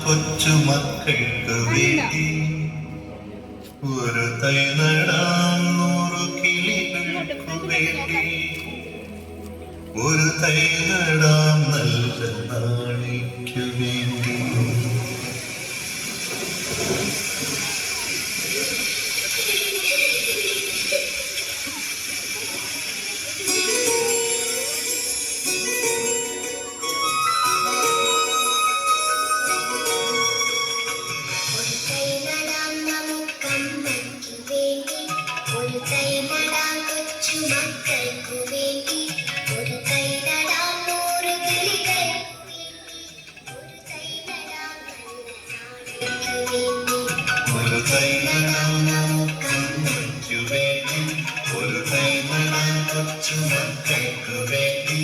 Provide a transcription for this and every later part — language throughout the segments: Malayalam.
കൊച്ചുമക്കൾക്ക് വേണ്ടി ഒരു തൈ നടാം 100 കിളികൾക്കു വേണ്ടി ഒരു തൈ നടാം നല്ല നാളേക്കു വേണ്ടി. ഒരു തൈ നടാം നമുക്കമ്മയ്ക്കു വേണ്ടി ഒരു തൈ നടാം കൊച്ചുമക്കൾക്കു വേണ്ടി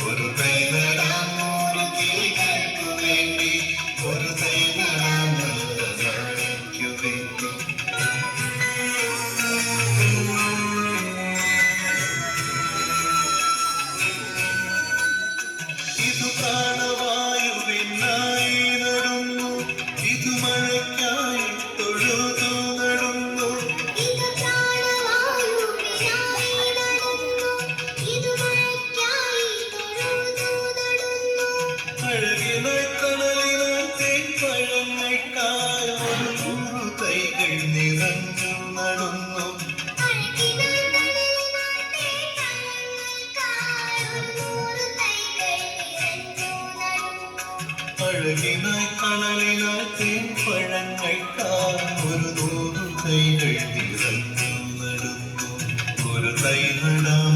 ഒരു തൈ നടാം 100 കിളികൾക്കു വേണ്ടി ഒരു തൈ നടാം നല്ല നാളേക്കു വേണ്ടി. ഇത് പ്രാണവായുവിനായി നടുന്നു, ഇത് മഴയ്ക്കായി തൊഴുതു നടുന്നു. അഴകിനായി കടലിനായി തേൻപഴങ്ങൾക്കായി 100 തൈകൾ നിറഞ്ഞു നടുന്നു. അഴകിനായി കടലിനായി തേൻപഴങ്ങൾക്കായി 100 തൈകൾ നിറഞ്ഞു നടുന്നു. ഒരു തൈ നടാം